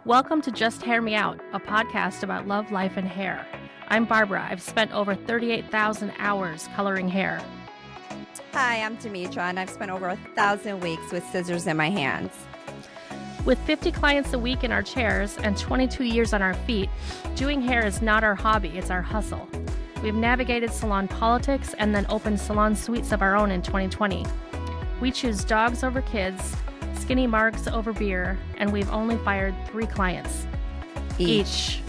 Welcome to Just Hair Me Out, a podcast about love, life, and hair. I'm Barbara. I've spent over 38,000 hours coloring hair. Hi, I'm Demetra, and I've spent over 1,000 weeks with scissors in my hands. With 50 clients a week in our chairs and 22 years on our feet, doing hair is not our hobby, it's our hustle. We've navigated salon politics and then opened salon suites of our own in 2020. We choose dogs over kids, skinny marks over beer, and we've only fired 3 clients each.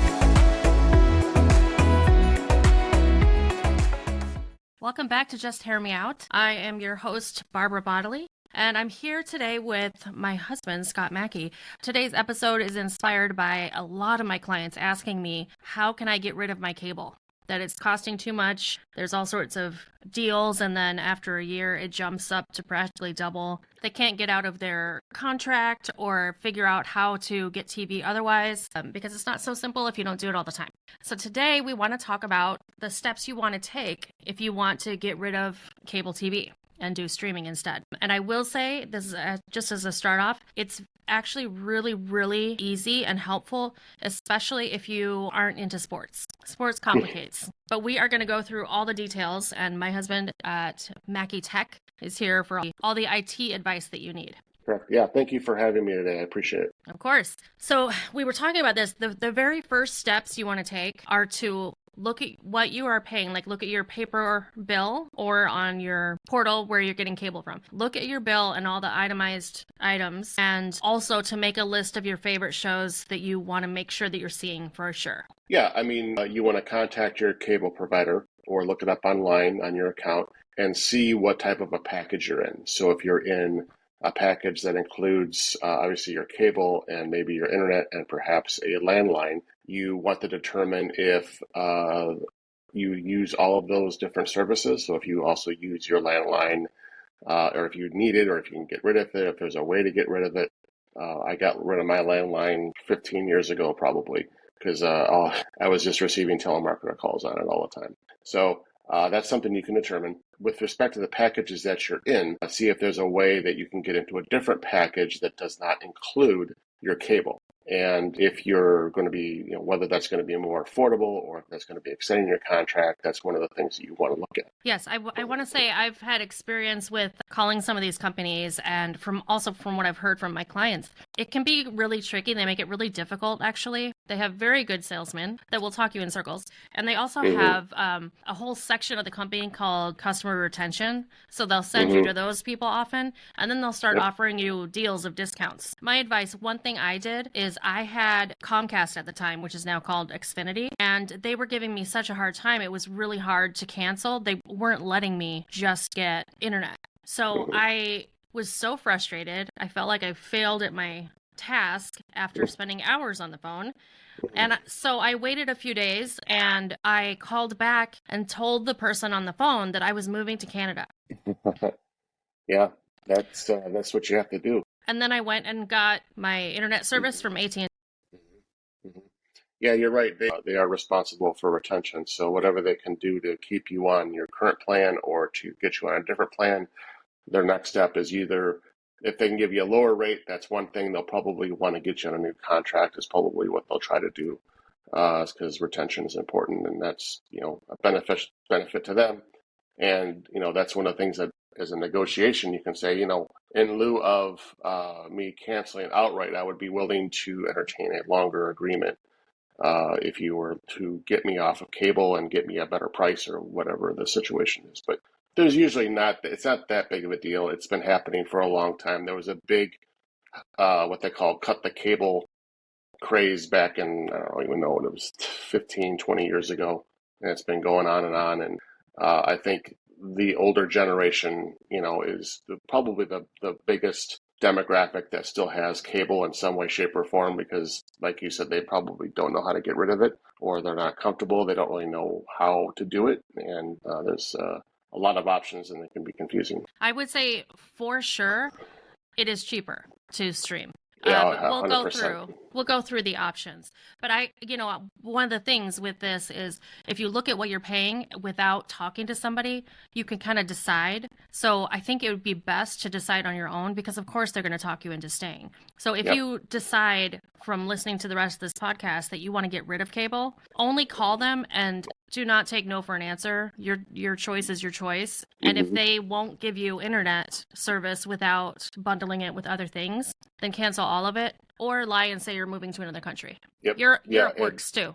Welcome back to Just Hair Me Out. I am your host, Barbara Bodley, and I'm here today with my husband, Scott Mackey. Today's episode is inspired by a lot of my clients asking me, how can I get rid of my cable? That it's costing too much. There's all sorts of deals, and then after a year, it jumps up to practically double. They can't get out of their contract or figure out how to get TV otherwise because it's not so simple if you don't do it all the time. So today, we want to talk about the steps you want to take if you want to get rid of cable TV and do streaming instead. And I will say, this is just as a start off, it's actually really easy and helpful, especially if you aren't into sports. Sports complicates. But we are going to go through all the details, and my husband at Mackey Tech is here for all the IT advice that you need. Correct. Yeah, thank you for having me today. I appreciate it. Of course. So we were talking about this. The very first steps you want to take are to look at what you are paying, like look at your paper bill or on your portal where you're getting cable from. Look at your bill and all the itemized items, and also to make a list of your favorite shows that you want to make sure that you're seeing for sure. Yeah, I mean, you want to contact your cable provider or look it up online on your account and see what type of a package you're in. So if you're in a package that includes obviously your cable and maybe your internet and perhaps a landline, you want to determine if you use all of those different services. So if you also use your landline or if you need it or if you can get rid of it, if there's a way to get rid of it. I got rid of my landline 15 years ago probably because I was just receiving telemarketer calls on it all the time. So that's something you can determine. With respect to the packages that you're in, see if there's a way that you can get into a different package that does not include your cable. And if you're going to be, whether that's going to be more affordable or if that's going to be extending your contract, that's one of the things that you want to look at. Yes, I want to say I've had experience with calling some of these companies, and from what I've heard from my clients, it can be really tricky. They make it really difficult, actually. They have very good salesmen that will talk you in circles. And they also have a whole section of the company called customer retention. So they'll send you to those people often, and then they'll start offering you deals of discounts. My advice, one thing I did is I had Comcast at the time, which is now called Xfinity, and they were giving me such a hard time. It was really hard to cancel. They weren't letting me just get internet. So I was so frustrated. I felt like I failed at my task after spending hours on the phone. And so I waited a few days and I called back and told the person on the phone that I was moving to Canada. Yeah, that's what you have to do. And then I went and got my internet service from AT&T. Yeah, you're right. They are responsible for retention. So whatever they can do to keep you on your current plan or to get you on a different plan, their next step is either, if they can give you a lower rate, that's one thing. They'll probably want to get you on a new contract is probably what they'll try to do because retention is important, and that's, a benefit to them. And, that's one of the things that as a negotiation, you can say, in lieu of me canceling outright, I would be willing to entertain a longer agreement if you were to get me off of cable and get me a better price or whatever the situation is. But there's usually it's not that big of a deal. It's been happening for a long time. There was a big, what they call cut the cable craze back in, I don't even know what it was, 15, 20 years ago. And it's been going on. And I think the older generation, is probably the biggest demographic that still has cable in some way, shape, or form, because like you said, they probably don't know how to get rid of it, or they're not comfortable. They don't really know how to do it. And there's a lot of options and it can be confusing. I would say for sure it is cheaper to stream. Yeah, we'll go through the options. But one of the things with this is if you look at what you're paying without talking to somebody, you can kind of decide So I think it would be best to decide on your own because, of course, they're going to talk you into staying. So if you decide from listening to the rest of this podcast that you want to get rid of cable, only call them and do not take no for an answer. Your choice is your choice. And if they won't give you internet service without bundling it with other things, then cancel all of it or lie and say you're moving to another country. Europe works too.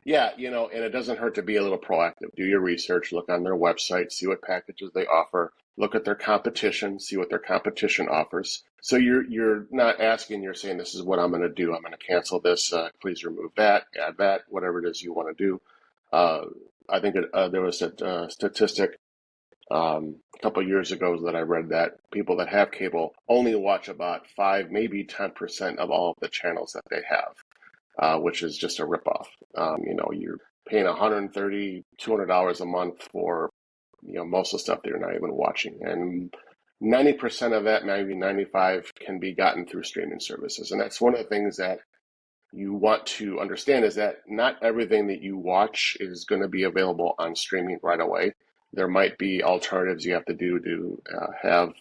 Yeah, and it doesn't hurt to be a little proactive. Do your research, look on their website, see what packages they offer, look at their competition, see what their competition offers. So you're not asking, you're saying, this is what I'm going to do. I'm going to cancel this. Please remove that, add that, whatever it is you want to do. I think there was a statistic a couple of years ago that I read that people that have cable only watch about 5, maybe 10% of all of the channels that they have, which is just a ripoff. You're paying $130, $200 a month for most of the stuff that you're not even watching, and 90% of that, maybe 95, can be gotten through streaming services. And that's one of the things that you want to understand is that not everything that you watch is going to be available on streaming right away. There might be alternatives you have to do to have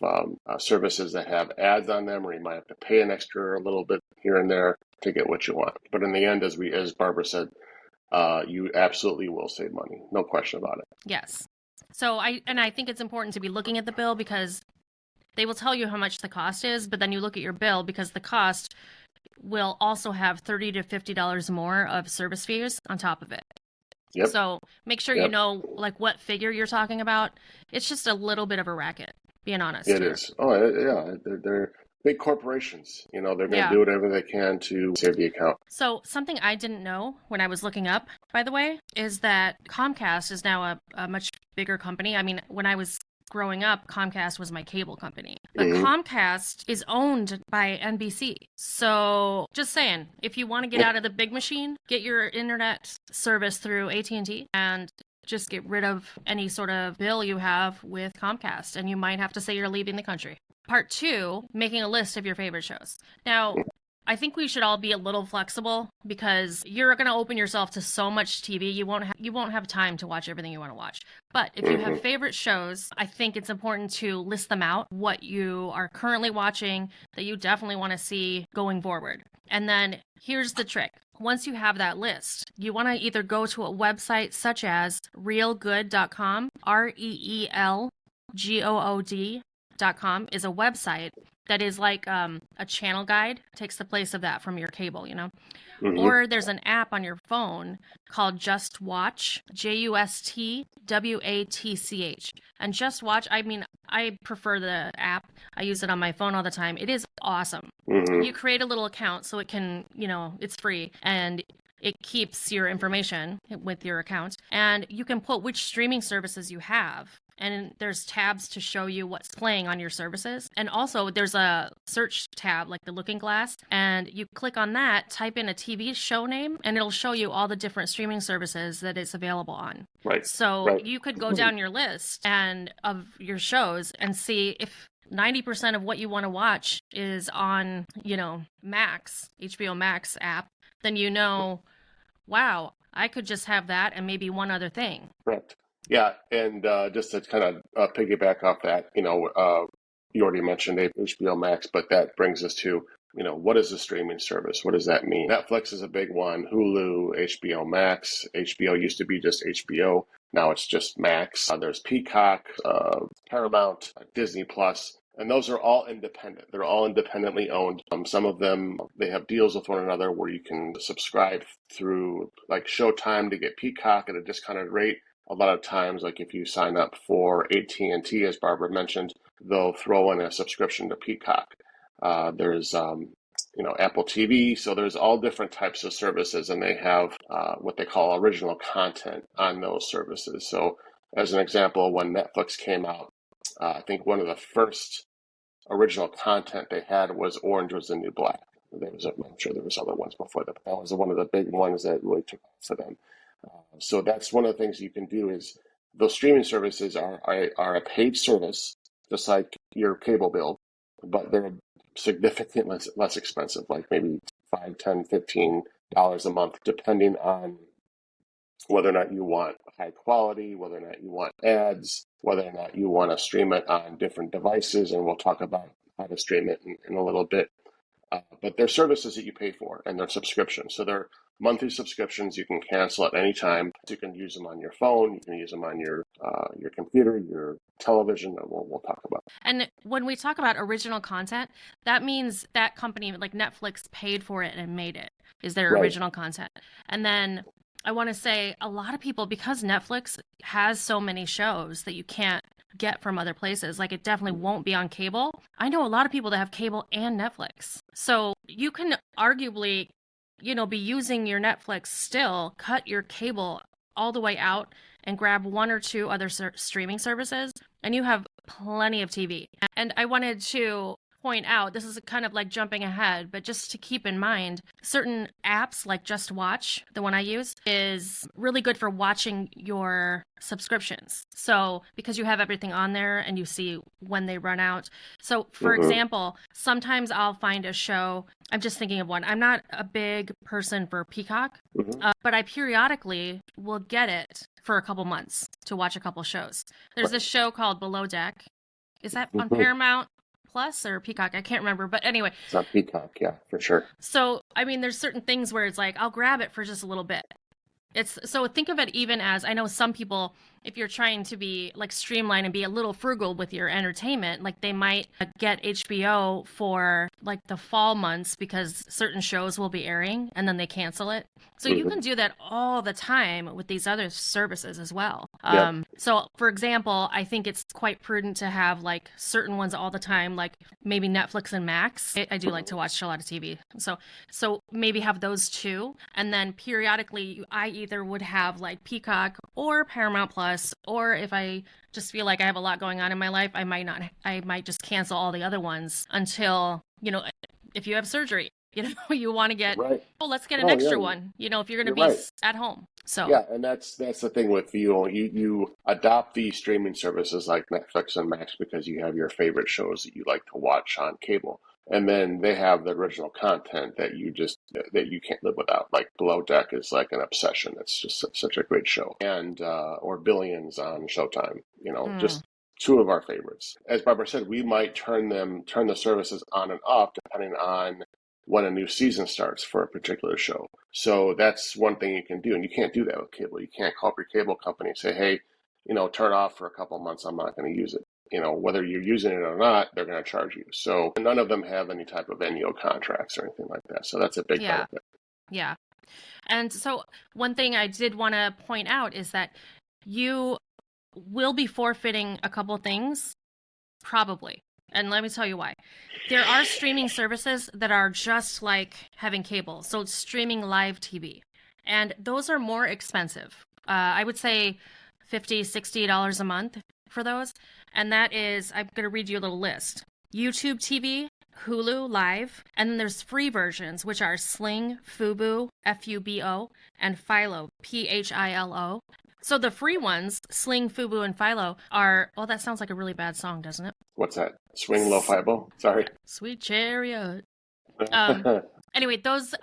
services that have ads on them, or you might have to pay an extra a little bit here and there to get what you want. But in the end, as Barbara said, you absolutely will save money. No question about it. Yes. So I think it's important to be looking at the bill because they will tell you how much the cost is, but then you look at your bill because the cost will also have $30 to $50 more of service fees on top of it. Yep. So make sure you know like what figure you're talking about. It's just a little bit of a racket, being honest. It is. Oh, yeah. They're big corporations. They're going to do whatever they can to save the account. So something I didn't know when I was looking up, by the way, is that Comcast is now a much bigger company. I mean, when I was growing up, Comcast was my cable company. But Comcast is owned by NBC. So just saying, if you want to get out of the big machine, get your internet service through AT&T and just get rid of any sort of bill you have with Comcast. And you might have to say you're leaving the country. Part 2, making a list of your favorite shows. Now, I think we should all be a little flexible because you're going to open yourself to so much TV. You won't have time to watch everything you want to watch. But if you have favorite shows, I think it's important to list them out, what you are currently watching that you definitely want to see going forward. And then here's the trick. Once you have that list, you want to either go to a website such as reelgood.com, REELGOOD.com is a website that is like a channel guide, takes the place of that from your cable, Or there's an app on your phone called Just Watch, JUSTWATCH. And Just Watch, I mean, I prefer the app. I use it on my phone all the time. It is awesome. You create a little account so it can, it's free. And it keeps your information with your account. And you can put which streaming services you have. And there's tabs to show you what's playing on your services. And also there's a search tab like the Looking Glass. And you click on that, type in a TV show name, and it'll show you all the different streaming services that it's available on. Right. So you could go down your list and of your shows and see if 90% of what you want to watch is on, Max, HBO Max app, then wow, I could just have that and maybe one other thing. Correct. Yeah, and just to kind of piggyback off that, you already mentioned HBO Max, but that brings us to, what is a streaming service? What does that mean? Netflix is a big one, Hulu, HBO Max. HBO used to be just HBO. Now it's just Max. There's Peacock, Paramount, Disney Plus. And those are all independent. They're all independently owned. Some of them, they have deals with one another where you can subscribe through like Showtime to get Peacock at a discounted rate. A lot of times, like if you sign up for AT&T, as Barbara mentioned, they'll throw in a subscription to Peacock. There's, Apple TV. So there's all different types of services, and they have what they call original content on those services. So as an example, when Netflix came out, I think one of the first original content they had was Orange Was the New Black. I'm sure there was other ones before that, but that was one of the big ones that really took off for them. So that's one of the things you can do is those streaming services are a paid service, just like your cable bill, but they're significantly less expensive, like maybe $5, $10, $15 a month, depending on whether or not you want high quality, whether or not you want ads, whether or not you want to stream it on different devices, and we'll talk about how to stream it in a little bit. But they're services that you pay for, and they're subscriptions. So they're monthly subscriptions you can cancel at any time. You can use them on your phone, you can use them on your computer, your television, that we'll talk about. And when we talk about original content, that means that company, like Netflix, paid for it and made it, is their original content. And then I want to say a lot of people, because Netflix has so many shows that you can't get from other places, like it definitely won't be on cable. I know a lot of people that have cable and Netflix. So you can arguably, be using your Netflix still, cut your cable all the way out and grab one or two other streaming services, and you have plenty of TV. And I wanted to point out, this is kind of like jumping ahead, but just to keep in mind, certain apps like Just Watch, the one I use, is really good for watching your subscriptions. So because you have everything on there and you see when they run out. So for example, sometimes I'll find a show, I'm just thinking of one. I'm not a big person for Peacock, but I periodically will get it for a couple months to watch a couple shows. There's this show called Below Deck. Is that on Paramount Plus or Peacock? I can't remember, but anyway. It's on Peacock, yeah, for sure. So, I mean, there's certain things where it's like, I'll grab it for just a little bit. So think of it even as, I know some people, if you're trying to be like streamlined and be a little frugal with your entertainment, like they might get HBO for like the fall months because certain shows will be airing and then they cancel it. So you can do that all the time with these other services as well. So for example, I think it's quite prudent to have like certain ones all the time, like maybe Netflix and Max. I do like to watch a lot of TV. So maybe have those two. And then periodically I either would have like Peacock or Paramount Plus, or if I just feel like I have a lot going on in my life, I might just cancel all the other ones until, if you have surgery, you want to get, let's get an extra one, if you're going to be at home. So yeah, and that's the thing with you adopt these streaming services like Netflix and Max because you have your favorite shows that you like to watch on cable. And then they have the original content that you can't live without. Like Below Deck is like an obsession. It's just such a great show. And or Billions on Showtime. Just two of our favorites. As Barbara said, we might turn the services on and off depending on when a new season starts for a particular show. So that's one thing you can do, and you can't do that with cable. You can't call up your cable company and say, hey, turn it off for a couple of months. I'm not going to use it. Whether you're using it or not, they're going to charge you. So none of them have any type of NEO contracts or anything like that. So that's a big benefit. Yeah. And so one thing I did want to point out is that you will be forfeiting a couple things, probably. And let me tell you why. There are streaming services that are just like having cable. So it's streaming live TV. And those are more expensive. I would say $50, $60 a month for those. And that is, I'm going to read you a little list. YouTube TV, Hulu Live, and then there's free versions, which are Sling, Fubo, Fubo, and Philo, Philo. So the free ones, Sling, Fubo, and Philo, are, that sounds like a really bad song, doesn't it? What's that? Swing Low Fibo? Sorry. Sweet Chariot. Anyway, those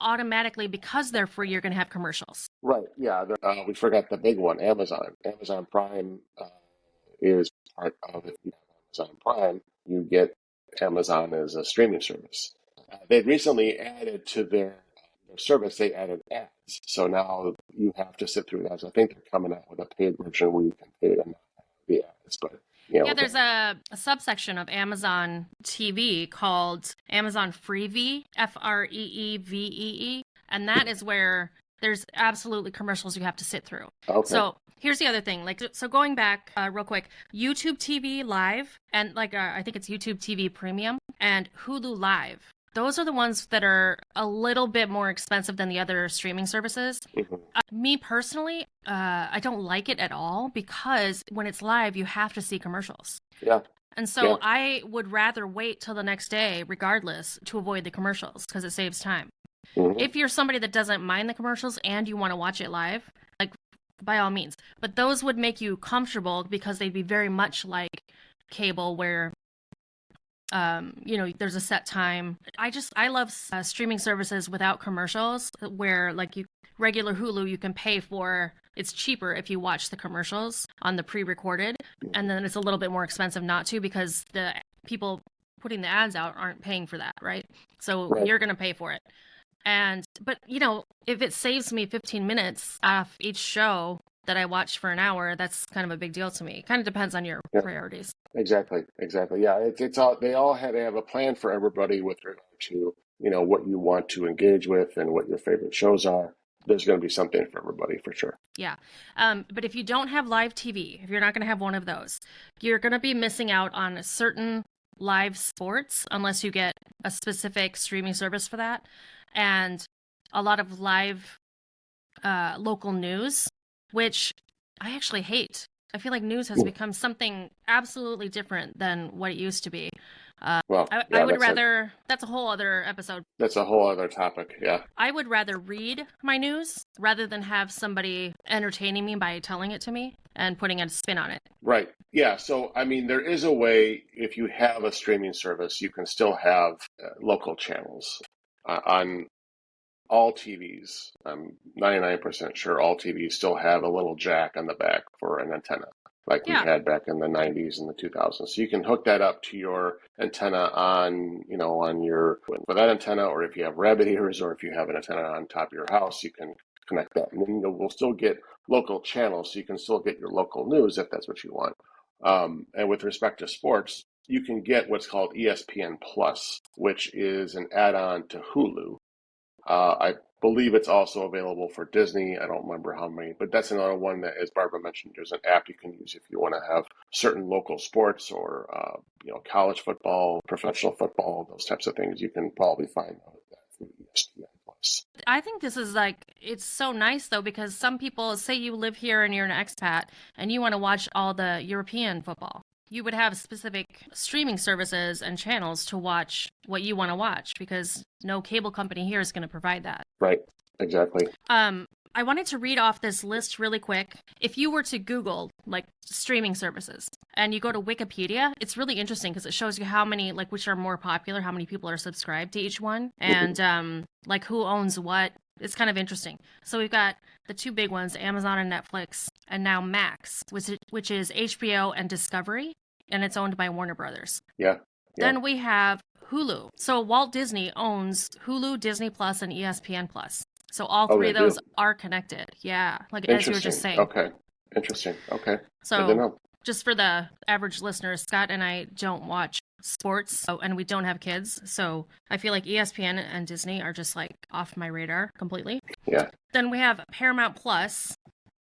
automatically, because they're free, you're going to have commercials. Right, yeah. We forgot the big one, Amazon. Amazon Prime is part of it. You have Amazon Prime, you get Amazon as a streaming service. They recently added to their service, they added ads. So now you have to sit through that. So I think they're coming out with a paid version where you can pay them the ads. But there's a subsection of Amazon TV called Amazon Freevee, Freevee, and that is where there's absolutely commercials you have to sit through. Okay. So here's the other thing. So going back real quick, YouTube TV Live, and I think it's YouTube TV Premium and Hulu Live. Those are the ones that are a little bit more expensive than the other streaming services. Me personally, I don't like it at all because when it's live, you have to see commercials. Yeah. And so I would rather wait till the next day, regardless, to avoid the commercials because it saves time. If you're somebody that doesn't mind the commercials and you want to watch it live, by all means. But those would make you comfortable because they'd be very much like cable where there's a set time. I love streaming services without commercials where regular Hulu you can pay for. It's cheaper if you watch the commercials. on the pre-recorded, and then it's a little bit more expensive not to because the people putting the ads out aren't paying for that, right? So you're going to pay for it. But if it saves me 15 minutes off each show that I watch for an hour, that's kind of a big deal to me. It kind of depends on your priorities. Exactly. Yeah, it's all, they all have a plan for everybody with regard to, what you want to engage with and what your favorite shows are. There's going to be something for everybody for sure. Yeah. But if you don't have live TV, if you're not going to have one of those, you're going to be missing out on certain live sports unless you get a specific streaming service for that. And a lot of live local news, which I actually hate. I feel like news has become something absolutely different than what it used to be. I would rather, that's a whole other episode. That's a whole other topic, yeah. I would rather read my news rather than have somebody entertaining me by telling it to me and putting a spin on it. Right. Yeah. So, I mean, there is a way, if you have a streaming service, you can still have local channels on all TVs. I'm 99% sure all TVs still have a little jack on the back for an antenna, like we had back in the 90s and the 2000s. So you can hook that up to your antenna on for that antenna, or if you have rabbit ears, or if you have an antenna on top of your house, you can connect that. And then we'll still get local channels, so you can still get your local news if that's what you want. And with respect to sports, you can get what's called ESPN Plus, which is an add-on to Hulu. I believe it's also available for Disney. I don't remember how many, but that's another one that, as Barbara mentioned, there's an app you can use if you want to have certain local sports or, college football, professional football, those types of things. You can probably find that through ESPN Plus. I think this is it's so nice though, because some people say you live here and you're an expat and you want to watch all the European football. You would have specific streaming services and channels to watch what you want to watch because no cable company here is going to provide that. Right. Exactly. I wanted to read off this list really quick. If you were to Google streaming services and you go to Wikipedia, it's really interesting because it shows you how many, which are more popular, how many people are subscribed to each one, and who owns what. It's kind of interesting. So we've got the two big ones, Amazon and Netflix, and now Max, which is HBO and Discovery, and it's owned by Warner Brothers. Yeah. Then we have Hulu. So Walt Disney owns Hulu, Disney Plus, and ESPN Plus. So all three of those are connected. Yeah, as you were just saying. Okay. Interesting. Okay. So just for the average listener, Scott and I don't watch sports, and we don't have kids, so I feel like ESPN and Disney are just off my radar completely. Yeah. Then we have Paramount Plus,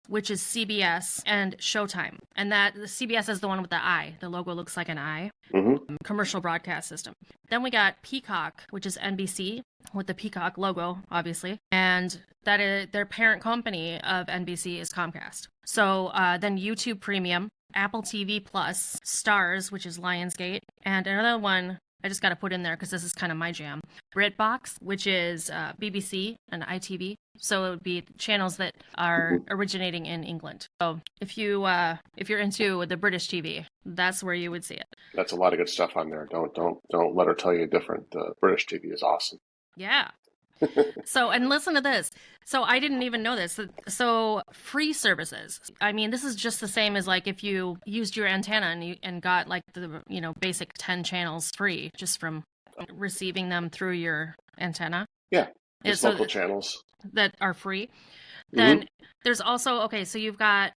which is CBS and Showtime, and that the CBS is the one with the eye. The logo looks like an eye. Mm-hmm. Commercial broadcast system. Then we got Peacock, which is NBC with the Peacock logo, obviously, and that is their parent company of NBC is Comcast. So then YouTube Premium, Apple TV Plus, Stars, which is Lionsgate, and another one I just got to put in there because this is kind of my jam, BritBox, which is BBC and ITV. So it would be channels that are originating in England. So if you're into the British TV, that's where you would see it. That's a lot of good stuff on there. Don't let her tell you different. British TV is awesome. Yeah. So, and listen to this. So I didn't even know this. So free services. I mean, this is just the same as if you used your antenna and got the basic 10 channels free just from receiving them through your antenna. Yeah. Just local channels that are free. Then there's also, so you've got,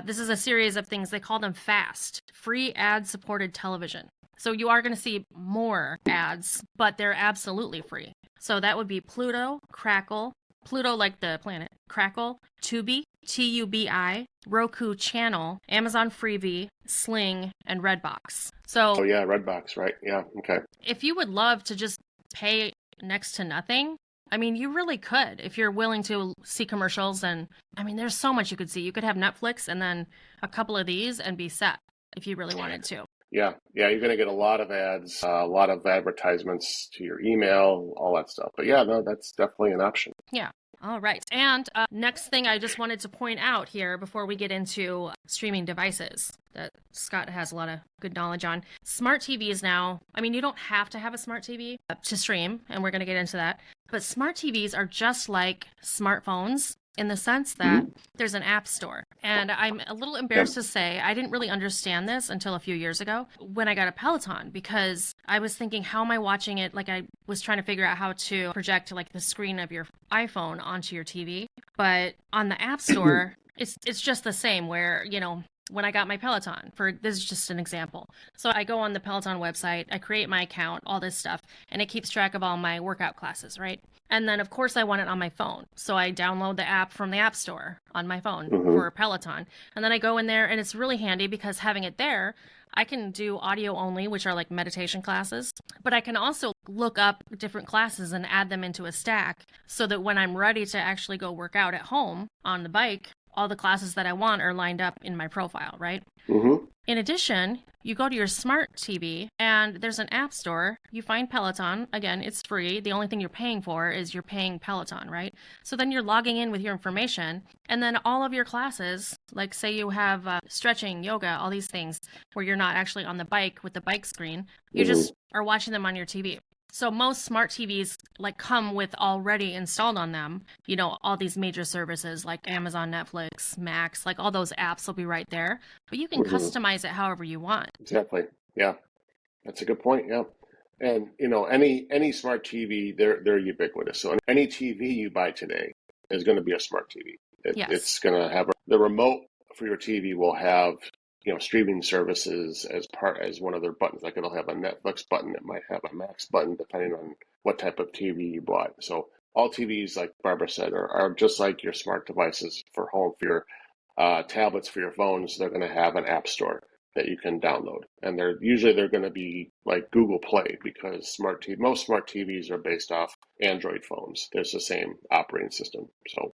this is a series of things, they call them FAST, free ad-supported television. So you are going to see more ads, but they're absolutely free. So that would be Pluto, Crackle, Pluto like the planet, Crackle, Tubi, Tubi, Roku Channel, Amazon Freevee, Sling, and Redbox. So Redbox, right? Yeah, okay. If you would love to just pay next to nothing, I mean, you really could if you're willing to see commercials. And I mean, there's so much you could see. You could have Netflix and then a couple of these and be set if you really wanted to. Yeah, you're going to get a lot of ads, a lot of advertisements to your email, all that stuff. But yeah, no, that's definitely an option. Yeah. All right. And next thing I just wanted to point out here before we get into streaming devices that Scott has a lot of good knowledge on. Smart TVs now, I mean, you don't have to have a smart TV to stream, and we're going to get into that. But smart TVs are just like smartphones. in the sense that there's an app store. And I'm a little embarrassed to say I didn't really understand this until a few years ago when I got a Peloton, because I was thinking, how am I watching it? Like, I was trying to figure out how to project like the screen of your iPhone onto your TV. But on the app store, it's just the same, where, you know, when I got my Peloton, for this is just an example. So I go on the Peloton website, I create my account, all this stuff, and it keeps track of all my workout classes, right? And then, of course, I want it on my phone. So I download the app from the App Store on my phone for Peloton. And then I go in there, and it's really handy because having it there, I can do audio only, which are like meditation classes. But I can also look up different classes and add them into a stack so that when I'm ready to actually go work out at home on the bike, all the classes that I want are lined up in my profile, right? In addition, you go to your smart TV and there's an app store. You find Peloton. Again, it's free. The only thing you're paying for is you're paying Peloton, right? So then you're logging in with your information, and then all of your classes, like say you have stretching, yoga, all these things where you're not actually on the bike with the bike screen, you just are watching them on your TV. So most smart TVs like come with already installed on them, you know, all these major services like Amazon, Netflix, Max, like all those apps will be right there, but you can customize it however you want. Exactly. Yeah. That's a good point. Yeah. And you know, any smart TV, they're ubiquitous. So any TV you buy today is going to be a smart TV. It's going to have the remote for your TV will have, you know, streaming services as one of their buttons. Like it'll have a Netflix button, it might have a Max button, depending on what type of TV you bought. So all TVs, like Barbara said, are just like your smart devices for home. For your tablets, for your phones, they're going to have an app store that you can download, and they're going to be like Google Play, because most smart TVs are based off Android phones. There's the same operating system. So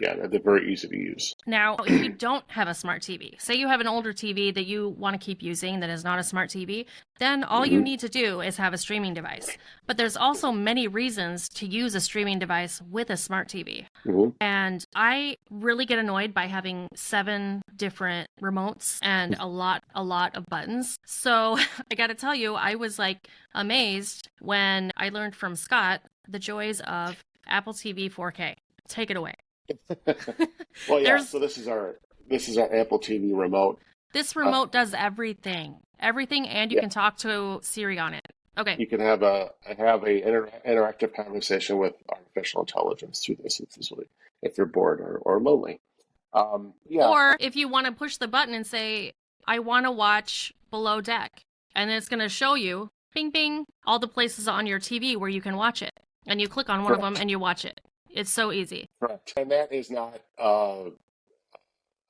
yeah, they're very easy to use. Now, if you don't have a smart TV, say you have an older TV that you want to keep using that is not a smart TV, then all you need to do is have a streaming device. But there's also many reasons to use a streaming device with a smart TV. And I really get annoyed by having 7 different remotes and a lot of buttons. So I got to tell you, I was like amazed when I learned from Scott the joys of Apple TV 4K. Take it away. Well, yeah. So this is our Apple TV remote. This remote does everything, and you can talk to Siri on it. Okay. You can have a interactive conversation with artificial intelligence through this if you're bored or lonely. Yeah. Or if you want to push the button and say, I want to watch Below Deck, and it's going to show you, bing, bing, all the places on your TV where you can watch it. And you click on one of them and you watch it. It's so easy. Correct. And that is not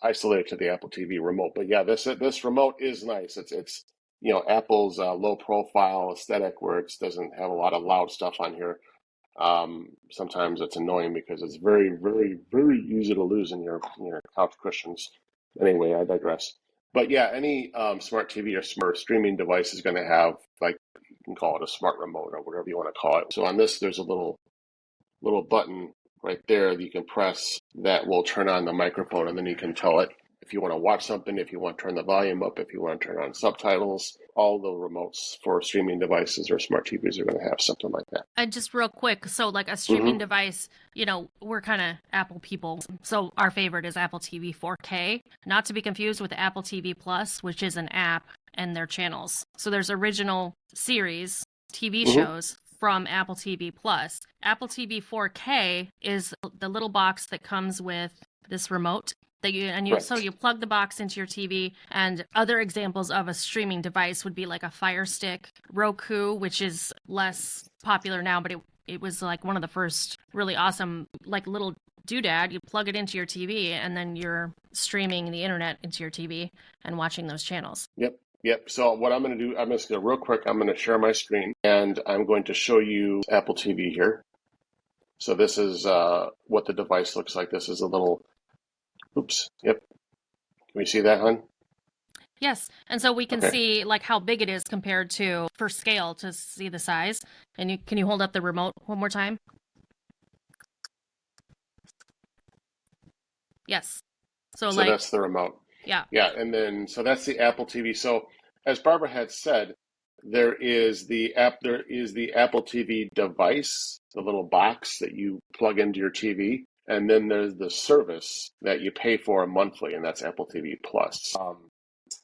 isolated to the Apple TV remote. But yeah, this remote is nice. It's you know, Apple's low profile aesthetic, where it doesn't have a lot of loud stuff on here. Sometimes it's annoying because it's very, very, very easy to lose in your couch cushions. Anyway, I digress. But yeah, any smart TV or smart streaming device is going to have, like, you can call it a smart remote or whatever you want to call it. So on this, there's a little button right there that you can press that will turn on the microphone, and then you can tell it if you want to watch something, if you want to turn the volume up, if you want to turn on subtitles. All the remotes for streaming devices or smart TVs are going to have something like that. And just real quick, so like a streaming device, you know, we're kind of Apple people. So our favorite is Apple TV 4K, not to be confused with Apple TV Plus, which is an app and their channels. So there's original series, TV shows from Apple TV Plus. Apple TV 4K is the little box that comes with this remote. So you plug the box into your TV, and other examples of a streaming device would be like a Fire Stick, Roku, which is less popular now, but it was like one of the first really awesome, like little doodad. You plug it into your TV, and then you're streaming the internet into your TV and watching those channels. Yep. So what I'm going to do, I'm just going to real quick, I'm going to share my screen, and I'm going to show you Apple TV here. So this is what the device looks like. This is a little, oops. Yep. Can we see that, hon? Yes. And so we can see like how big it is compared to, for scale, to see the size. And can you hold up the remote one more time? Yes. So like, that's the remote. Yeah. Yeah. And then, so that's the Apple TV. So as Barbara had said, there is the Apple TV device, the little box that you plug into your TV. And then there's the service that you pay for monthly, and that's Apple TV Plus.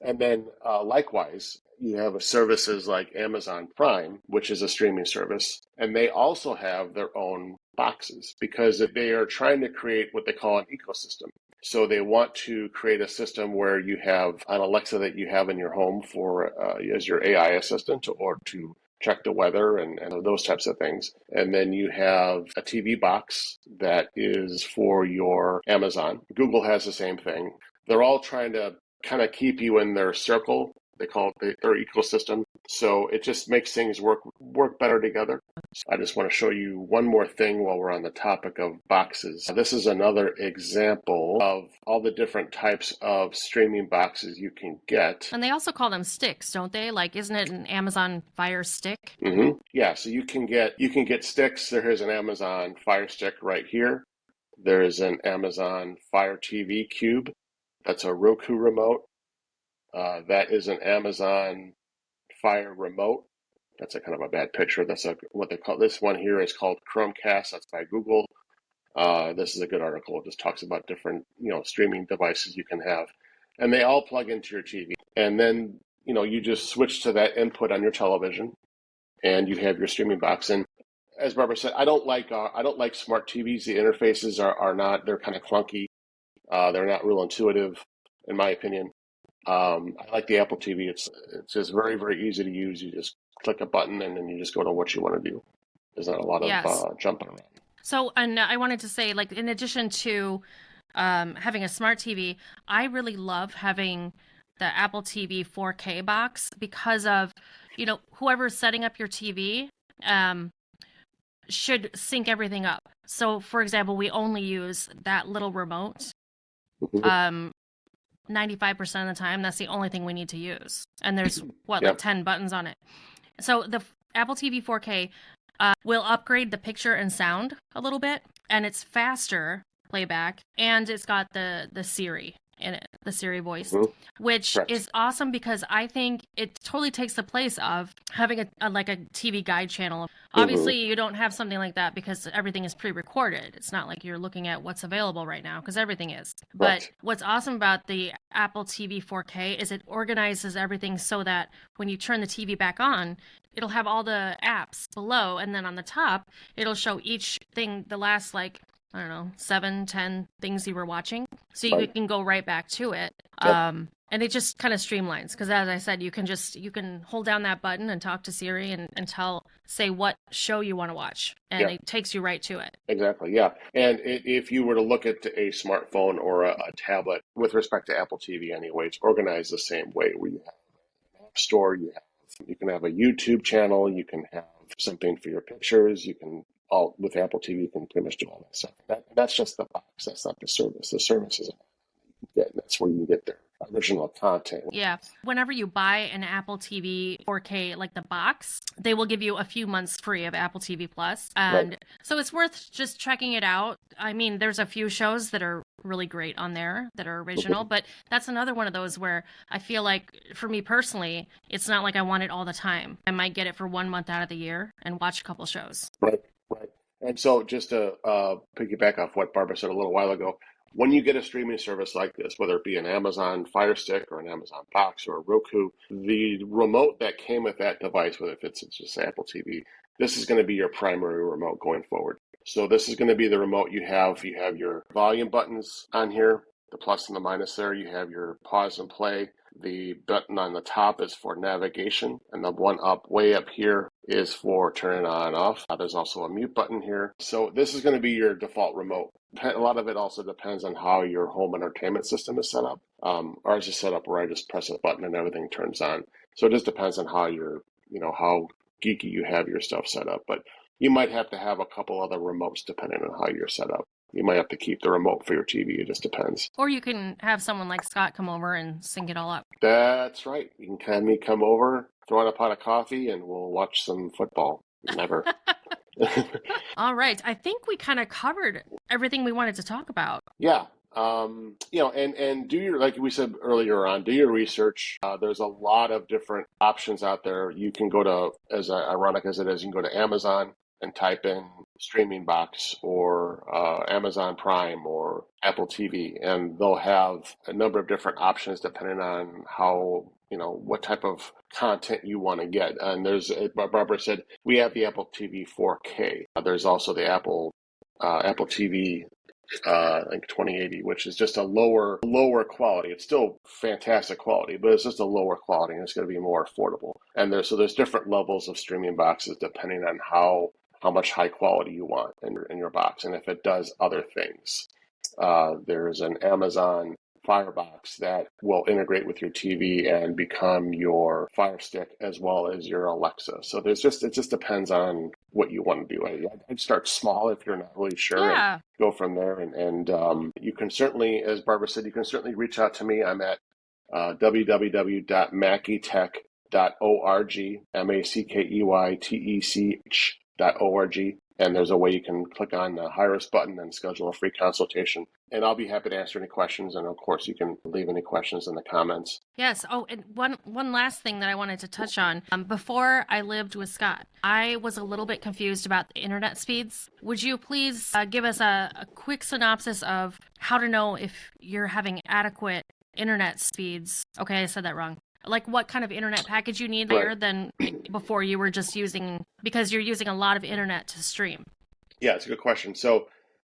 And then likewise, you have services like Amazon Prime, which is a streaming service, and they also have their own boxes because they are trying to create what they call an ecosystem. So they want to create a system where you have an Alexa that you have in your home for as your AI assistant or to check the weather and those types of things. And then you have a TV box that is for your Amazon. Google has the same thing. They're all trying to kind of keep you in their circle. They call it their ecosystem. So it just makes things work better together. So I just want to show you one more thing while we're on the topic of boxes. This is another example of all the different types of streaming boxes you can get. And they also call them sticks, don't they? Like, isn't it an Amazon Fire Stick? Mm-hmm. Yeah, so you can get sticks. There is an Amazon Fire Stick right here. There is an Amazon Fire TV Cube. That's a Roku remote. That is an Amazon Fire Remote. That's a kind of a bad picture. That's what they call this one here is called Chromecast. That's by Google. This is a good article. It just talks about different streaming devices you can have, and they all plug into your TV. And then you just switch to that input on your television, and you have your streaming box. And as Barbara said, I don't like smart TVs. The interfaces are not. They're kind of clunky. They're not real intuitive, in my opinion. I like the Apple TV. It's just very, very easy to use. You just click a button and then you just go to what you want to do. There's not a lot of jumping around. So, and I wanted to say, like, in addition to having a smart TV, I really love having the Apple TV 4K box because of, whoever's setting up your TV should sync everything up. So, for example, we only use that little remote. 95% of the time, that's the only thing we need to use. And there's, like 10 buttons on it. So the Apple TV 4K will upgrade the picture and sound a little bit, and it's faster playback, and it's got the Siri in it, the Siri voice, which is awesome because I think it totally takes the place of having a TV guide channel. Obviously, you don't have something like that because everything is pre-recorded. It's not like you're looking at what's available right now because everything is. But what's awesome about the Apple TV 4K is it organizes everything so that when you turn the TV back on, it'll have all the apps below, and then on the top, it'll show each thing, the last 7, 10 things you were watching. So you can go right back to it. And it just kind of streamlines because, as I said, you can hold down that button and talk to Siri and say what show you want to watch. And it takes you right to it. Exactly, yeah. And if you were to look at a smartphone or a tablet, with respect to Apple TV anyway, it's organized the same way where you have an app store, you can have a YouTube channel, you can have something for your pictures, with Apple TV, you can pretty much do all that stuff. That's just the box. That's not the service. The service is that's where you get their original content. Yeah. Whenever you buy an Apple TV 4K, like the box, they will give you a few months free of Apple TV Plus. And so it's worth just checking it out. I mean, there's a few shows that are really great on there that are original, but that's another one of those where I feel like, for me personally, it's not like I want it all the time. I might get it for 1 month out of the year and watch a couple shows. Right. And so just to piggyback off what Barbara said a little while ago, when you get a streaming service like this, whether it be an Amazon Fire Stick or an Amazon Box or a Roku, the remote that came with that device, whether it's just Apple TV, this is going to be your primary remote going forward. So this is going to be the remote you have. You have your volume buttons on here, the plus and the minus there. You have your pause and play. The button on the top is for navigation, and the one way up here is for turning on and off. There's also a mute button here. So this is going to be your default remote. A lot of it also depends on how your home entertainment system is set up. Ours is set up where I just press a button and everything turns on. So it just depends on how how geeky you have your stuff set up. But you might have to have a couple other remotes depending on how you're set up. You might have to keep the remote for your TV. It just depends. Or you can have someone like Scott come over and sync it all up. That's right. You can have me come over, throw in a pot of coffee, and we'll watch some football. Never. All right. I think we kind of covered everything we wanted to talk about. Yeah. And do your, like we said earlier on, do your research. There's a lot of different options out there. You can go to, as ironic as it is, you can go to Amazon and type in streaming box or Amazon Prime or Apple TV, and they'll have a number of different options depending on how, what type of content you want to get. And Barbara said, we have the Apple TV 4K. There's also the Apple TV I think 2080, which is just a lower quality. It's still fantastic quality, but it's just a lower quality, and it's going to be more affordable. And there's different levels of streaming boxes depending on how much high quality you want in your box, and if it does other things. There's an Amazon Firebox that will integrate with your TV and become your Fire Stick as well as your Alexa. So it just depends on what you want to do. I'd start small if you're not really sure. Yeah. And go from there. And you can certainly, as Barbara said, you can certainly reach out to me. I'm at www.mackeytech.org, mackeytech.org. And there's a way you can click on the Hire Us button and schedule a free consultation. And I'll be happy to answer any questions. And of course, you can leave any questions in the comments. Yes. Oh, and one last thing that I wanted to touch on. Before I lived with Scott, I was a little bit confused about the internet speeds. Would you please give us a quick synopsis of how to know if you're having adequate internet speeds? Okay, I said that wrong. Like what kind of internet package you need there than before you were just because you're using a lot of internet to stream? Yeah, it's a good question. So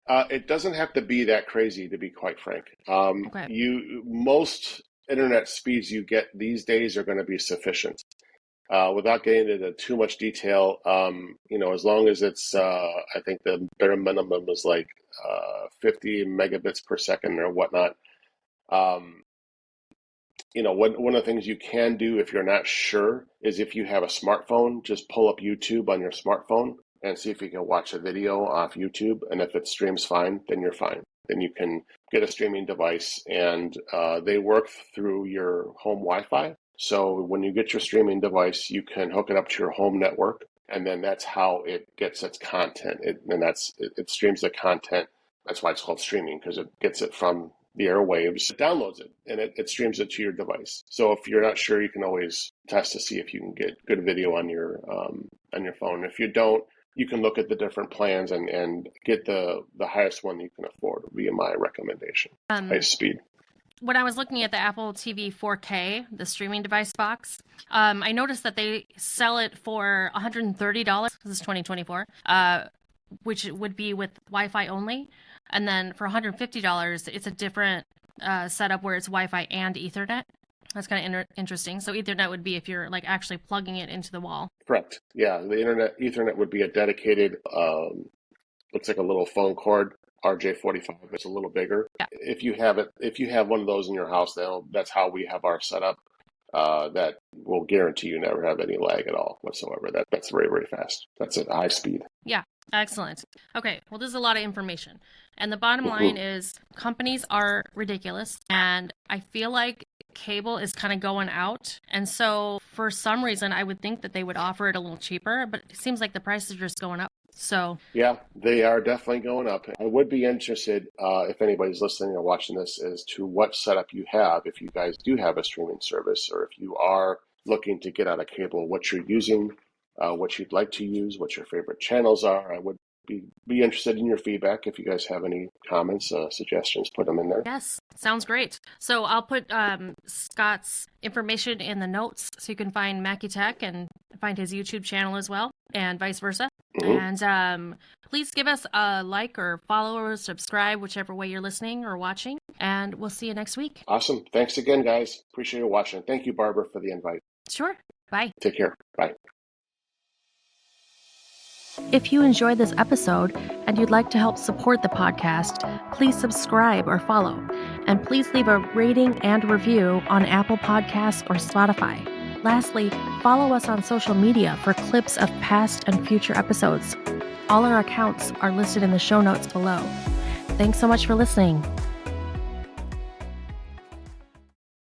it doesn't have to be that crazy, to be quite frank. Most internet speeds you get these days are going to be sufficient. Without getting into too much detail, as long as it's, I think the bare minimum is like 50 megabits per second or whatnot. One of the things you can do if you're not sure is if you have a smartphone, just pull up YouTube on your smartphone and see if you can watch a video off YouTube. And if it streams fine, then you're fine. Then you can get a streaming device, and they work through your home Wi-Fi. So when you get your streaming device, you can hook it up to your home network, and then that's how it gets its content. It streams the content. That's why it's called streaming, because it gets it from the airwaves, it downloads it, and it streams it to your device. So if you're not sure, you can always test to see if you can get good video on your phone. If you don't, you can look at the different plans and get the highest one you can afford, would be my recommendation. Highest speed. When I was looking at the Apple TV 4K, the streaming device box, I noticed that they sell it for $130. This is 2024, which would be with Wi-Fi only. And then for $150, it's a different setup where it's Wi-Fi and Ethernet. That's kind of interesting. So Ethernet would be if you're like actually plugging it into the wall. Correct. Yeah, the Ethernet would be a dedicated, looks like a little phone cord, RJ45. It's a little bigger. Yeah. If you have one of those in your house, that's how we have our setup. That will guarantee you never have any lag at all whatsoever. That's very, very fast. That's at high speed. Yeah. Excellent. Okay, well, this is a lot of information. And the bottom line is companies are ridiculous. And I feel like cable is kind of going out. And so for some reason, I would think that they would offer it a little cheaper, but it seems like the prices are just going up. So yeah, they are definitely going up. I would be interested, if anybody's listening or watching this, as to what setup you have, if you guys do have a streaming service, or if you are looking to get out of cable, what you're using, what you'd like to use, what your favorite channels are. I would be interested in your feedback. If you guys have any comments, suggestions, put them in there. Yes, sounds great. So I'll put Scott's information in the notes so you can find Mackey Tech and find his YouTube channel as well, and vice versa. And please give us a like or follow or subscribe, whichever way you're listening or watching, and we'll see you next week. Awesome. Thanks again, guys. Appreciate you watching. Thank you, Barbara, for the invite. Sure. Bye. Take care. Bye. If you enjoyed this episode and you'd like to help support the podcast, please subscribe or follow. And please leave a rating and review on Apple Podcasts or Spotify. Lastly, follow us on social media for clips of past and future episodes. All our accounts are listed in the show notes below. Thanks so much for listening.